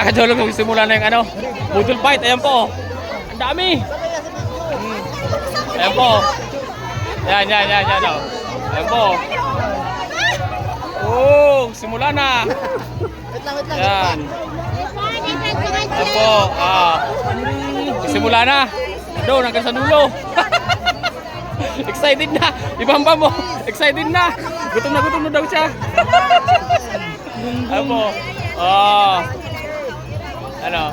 mga kadulog, simula na yung ano, budol fight. Ayan po. Ang dami. Ayan po. Yan. Oh. Ayan po. Oh, simula na. Yan. Ayan po. Simula na. Doon, hanggang sa dulo. Excited na. Ibamba mo. Excited na. Gutom na daw siya. Ayan po. Ano?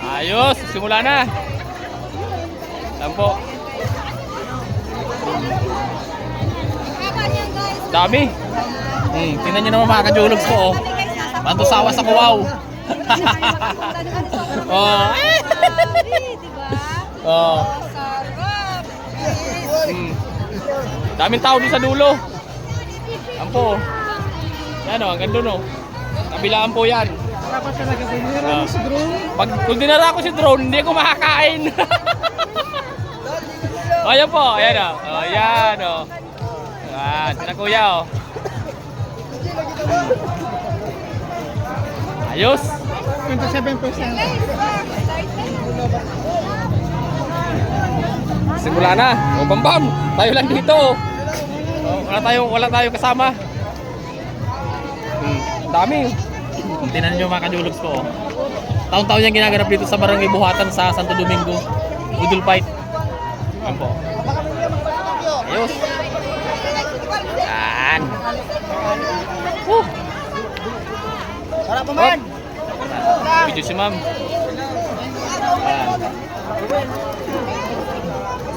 Ayos. Simula na. Ayan po. Dami. Tingnan nyo naman mga kajulogs ko. Mantusawa sa kuwaw. Daming tao doon sa dulo. Ayan po. Yan o, hanggang doon o. Kabilaan po yan. Dapat talaga dinira mo si drone. Kung dinara ko si drone, hindi ko makakain. Ayan po, ayan o. Ayan o. Ayan, sila kuya o. Ayos. 27%. Simula na. O bambam. Tayo lang dito. Wala tayong kasama. Dami. Tingnan niyo mga kajulogs ko. Taon-taon yung ginaganap dito sa Barangay Buhatan sa Santo Domingo. Budol fight. Ayan po. Ayos. Yan. Para pa man. Video si ma'am. Ayan.